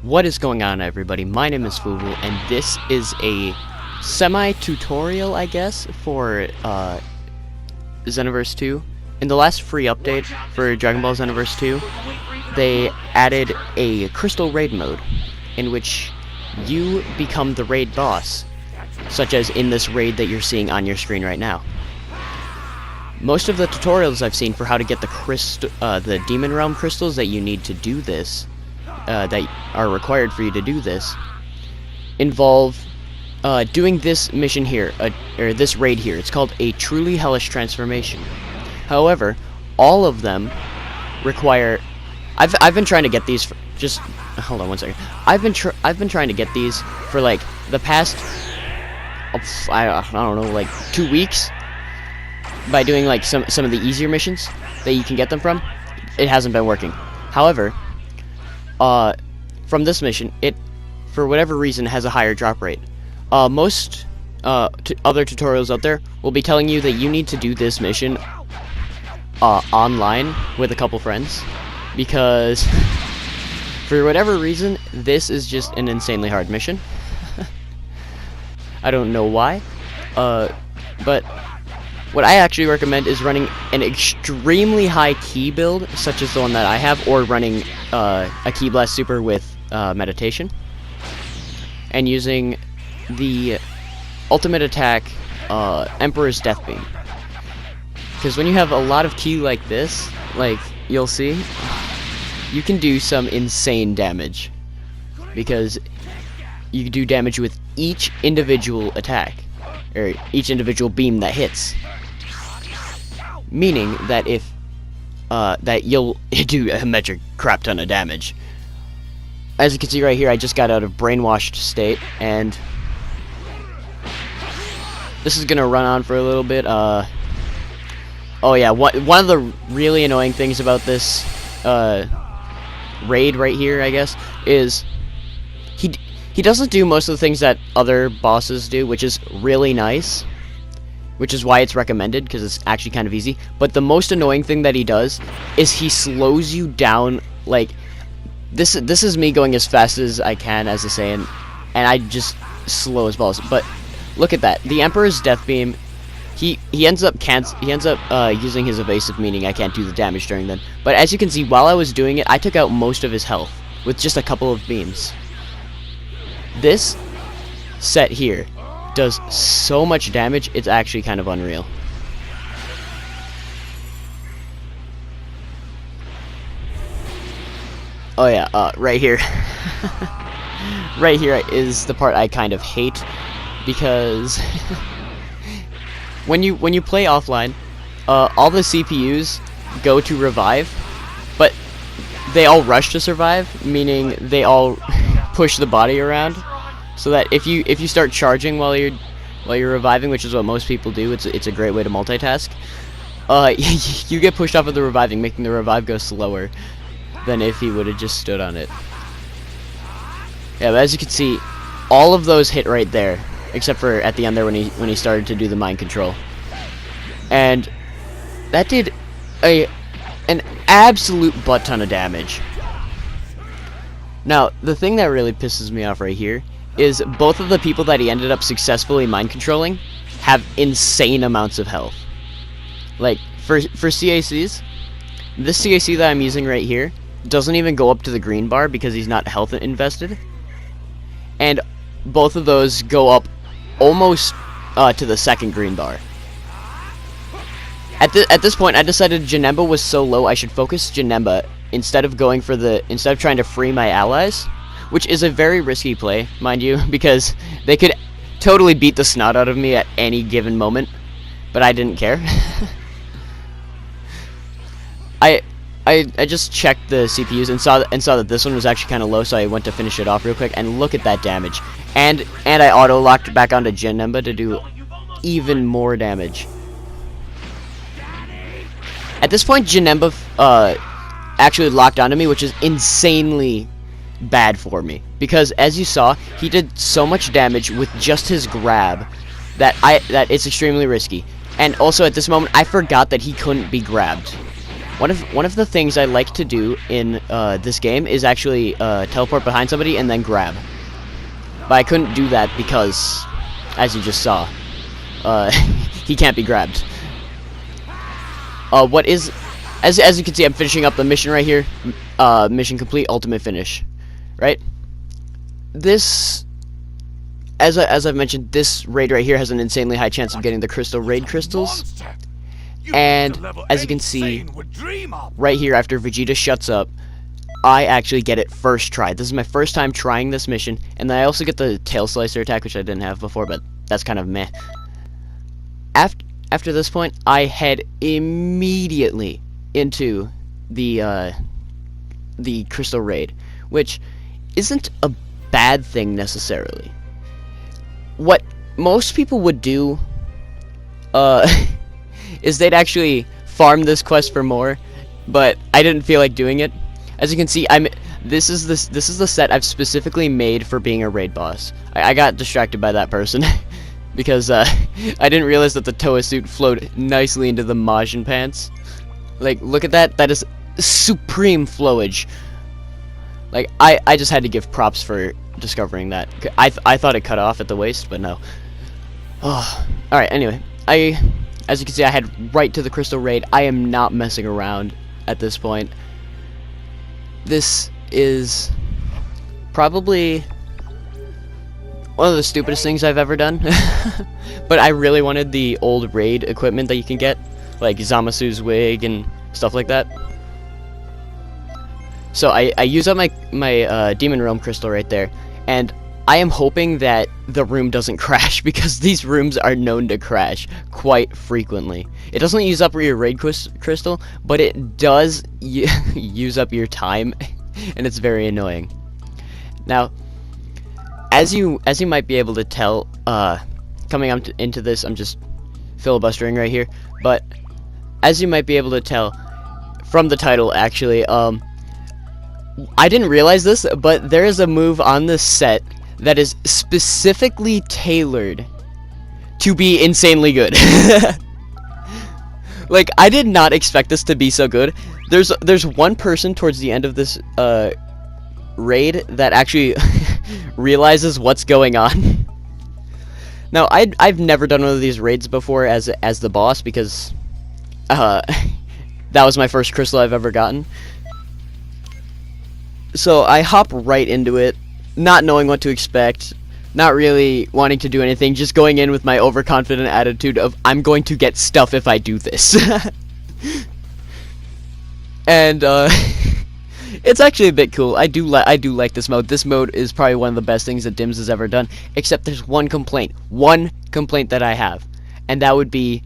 What is going on, everybody? My name is Fubu, and this is a semi-tutorial, I guess, for Xenoverse 2. In the last free update for Dragon Ball Xenoverse 2, they added a crystal raid mode, in which you become the raid boss, such as in this raid that you're seeing on your screen right now. Most of the tutorials I've seen for how to get the Demon Realm crystals that you need to do this, that are required for you to do this, involve doing this mission here, or this raid here. It's called a truly hellish transformation. However, all of them require. I've been trying to get these. Just hold on one second. I've been trying to get these for like the past I don't know, like 2 weeks, by doing like some of the easier missions that you can get them from. It hasn't been working. However, from this mission, it, for whatever reason, has a higher drop rate. Most other tutorials out there will be telling you that you need to do this mission online with a couple friends, because for whatever reason, this is just an insanely hard mission. I don't know why, but what I actually recommend is running an extremely high key build, such as the one that I have, or running a Ki Blast Super with meditation, and using the ultimate attack, Emperor's Death Beam. Because when you have a lot of ki like this, like you'll see, you can do some insane damage, because you do damage with each individual attack, or each individual beam that hits. Meaning that if that you'll do a metric crap ton of damage. As you can see right here, I just got out of brainwashed state, and this is gonna run on for a little bit. Oh yeah, one of the really annoying things about this raid right here, I guess, is he doesn't do most of the things that other bosses do, which is really nice, which is why it's recommended, because it's actually kind of easy. But the most annoying thing that he does is he slows you down. Like, this is me going as fast as I can as a Saiyan, and I just slow as balls. But look at that, the Emperor's Death Beam. He ends up using his evasive, meaning I can't do the damage during then. But as you can see, while I was doing it, I took out most of his health with just a couple of beams. This set here does so much damage, it's actually kind of unreal. Oh yeah, right here. Right here is the part I kind of hate, because when you play offline, all the CPUs go to revive, but they all rush to survive, meaning they all push the body around, so that if you start charging while you're reviving, which is what most people do, it's a great way to multitask. You get pushed off of the reviving, making the revive go slower than if he would have just stood on it. Yeah, but as you can see, all of those hit right there, except for at the end there when he started to do the mind control, and that did an absolute butt ton of damage. Now, the thing that really pisses me off right here is both of the people that he ended up successfully mind controlling have insane amounts of health. Like, for CACs, this CAC that I'm using right here doesn't even go up to the green bar because he's not health invested, and both of those go up almost to the second green bar. At this point, I decided Janemba was so low I should focus Janemba instead of trying to free my allies, which is a very risky play, mind you, because they could totally beat the snot out of me at any given moment, but I didn't care. I just checked the CPUs and saw that this one was actually kind of low, so I went to finish it off real quick, and look at that damage. And I auto-locked back onto Janemba to do even more damage. At this point, Janemba actually locked onto me, which is insanely bad for me, because as you saw, he did so much damage with just his grab that it's extremely risky. And also at this moment, I forgot that he couldn't be grabbed. one of the things I like to do in this game is actually teleport behind somebody and then grab. But I couldn't do that because, as you just saw, he can't be grabbed. What is, as you can see, I'm finishing up the mission right here. Mission complete, ultimate finish, right? This, as I've mentioned, this raid right here has an insanely high chance of getting the crystal raid crystals. And as you can see, right here after Vegeta shuts up, I actually get it first try. This is my first time trying this mission, and then I also get the tail slicer attack, which I didn't have before, but that's kind of meh. After this point, I head immediately into the crystal raid, which isn't a bad thing necessarily. What most people would do is they'd actually farm this quest for more, but I didn't feel like doing it. As you can see, this is the set I've specifically made for being a raid boss. I got distracted by that person because I didn't realize that the Toa suit flowed nicely into the Majin pants. Like, look at that. That is supreme flowage. Like, I just had to give props for discovering that. I thought it cut off at the waist, but no. Oh, all right. Anyway, as you can see, I head right to the crystal raid. I am not messing around at this point. This is probably one of the stupidest things I've ever done. But I really wanted the old raid equipment that you can get, like Zamasu's wig and stuff like that. So I use up my Demon Realm crystal right there, and I am hoping that the room doesn't crash, because these rooms are known to crash quite frequently. It doesn't use up your raid crystal, but it does use up your time, and it's very annoying. Now, as you might be able to tell, coming up into this, I'm just filibustering right here, but as you might be able to tell from the title, actually, I didn't realize this, but there is a move on this set that is specifically tailored to be insanely good. Like, I did not expect this to be so good. There's one person towards the end of this raid that actually realizes what's going on. Now, I've never done one of these raids before as the boss, because that was my first crystal I've ever gotten. So I hop right into it, not knowing what to expect, not really wanting to do anything, just going in with my overconfident attitude of, I'm going to get stuff if I do this. And it's actually a bit cool. I do like this mode. This mode is probably one of the best things that Dims has ever done, except there's one complaint that I have, and that would be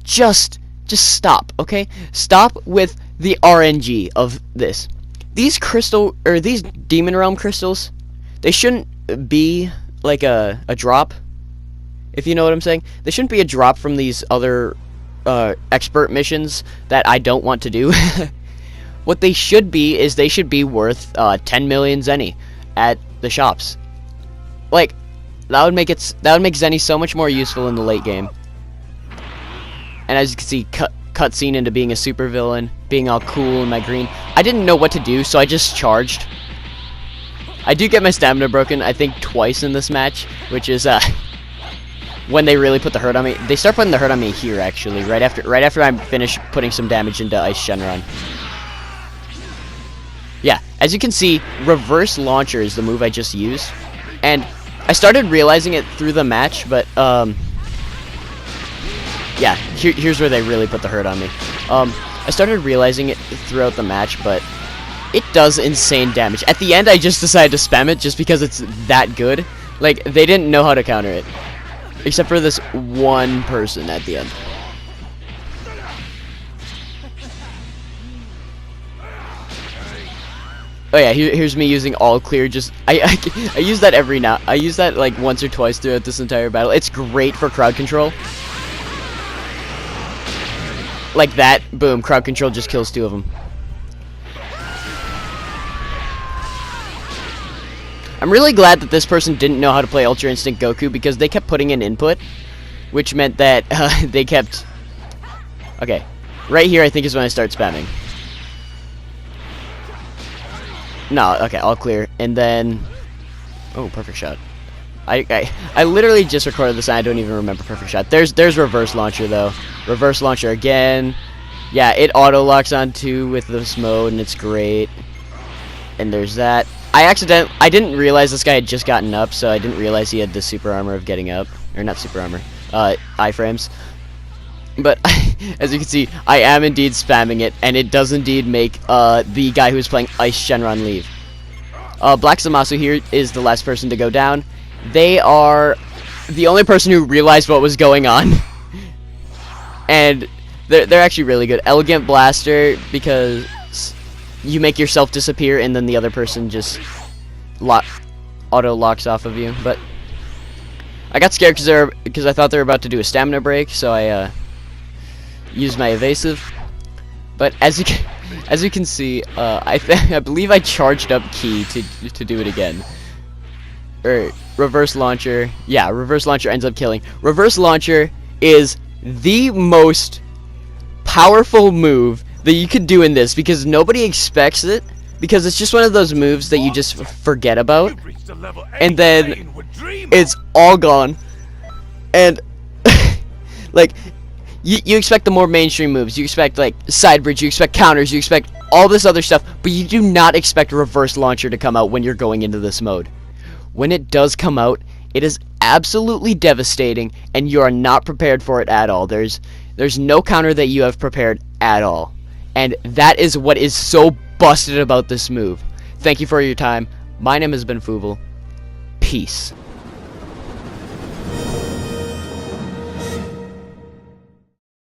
just stop, okay? Stop with the RNG of this. These Demon Realm crystals, they shouldn't be like a drop, if you know what I'm saying. They shouldn't be a drop from these other expert missions that I don't want to do. What they should be is they should be worth 10 million Zenny at the shops. Like, that would make Zenny so much more useful in the late game. And as you can see, cutscene into being a supervillain, being all cool in my green. I didn't know what to do, so I just charged. I do get my stamina broken, I think, twice in this match, which is when they really put the hurt on me. They start putting the hurt on me here, actually, right after I'm finished putting some damage into Ice Shenron. Yeah, as you can see, reverse launcher is the move I just used, and I started realizing it through the match, but yeah, here's where they really put the hurt on me. I started realizing it throughout the match, but it does insane damage. At the end, I just decided to spam it just because it's that good. Like, they didn't know how to counter it, except for this one person at the end. Oh yeah, here's me using all clear. Just I use that I use that like once or twice throughout this entire battle. It's great for crowd control. Like that, boom, crowd control just kills two of them. I'm really glad that this person didn't know how to play Ultra Instinct Goku, because they kept putting in input, which meant that they kept... Okay, right here I think is when I start spamming. No, okay, all clear. And then, oh, perfect shot. I literally just recorded this and I don't even remember perfect shot. There's reverse launcher though. Reverse launcher again. Yeah, it auto locks onto with this mode and it's great. And there's that. I didn't realize this guy had just gotten up, so I didn't realize he had the super armor of getting up. Or not super armor, iframes. But as you can see, I am indeed spamming it, and it does indeed make the guy who's playing Ice Shenron leave. Black Zamasu here is the last person to go down. They are the only person who realized what was going on. And they're actually really good. Elegant Blaster, because you make yourself disappear and then the other person just auto locks off of you. But I got scared because I thought they were about to do a stamina break, so I used my evasive. But as you can see, I believe I charged up Key to do it again. Or reverse launcher. Yeah, reverse launcher ends up killing. Reverse launcher is the most powerful move that you could do in this because nobody expects it, because it's just one of those moves that you just forget about and then it's all gone. And like you expect the more mainstream moves, you expect like side bridge, you expect counters, you expect all this other stuff, but you do not expect reverse launcher to come out when you're going into this mode. When it does come out, it is absolutely devastating and you are not prepared for it at all. There's no counter that you have prepared at all. And that is what is so busted about this move. Thank you for your time. My name has been Fuvel. Peace.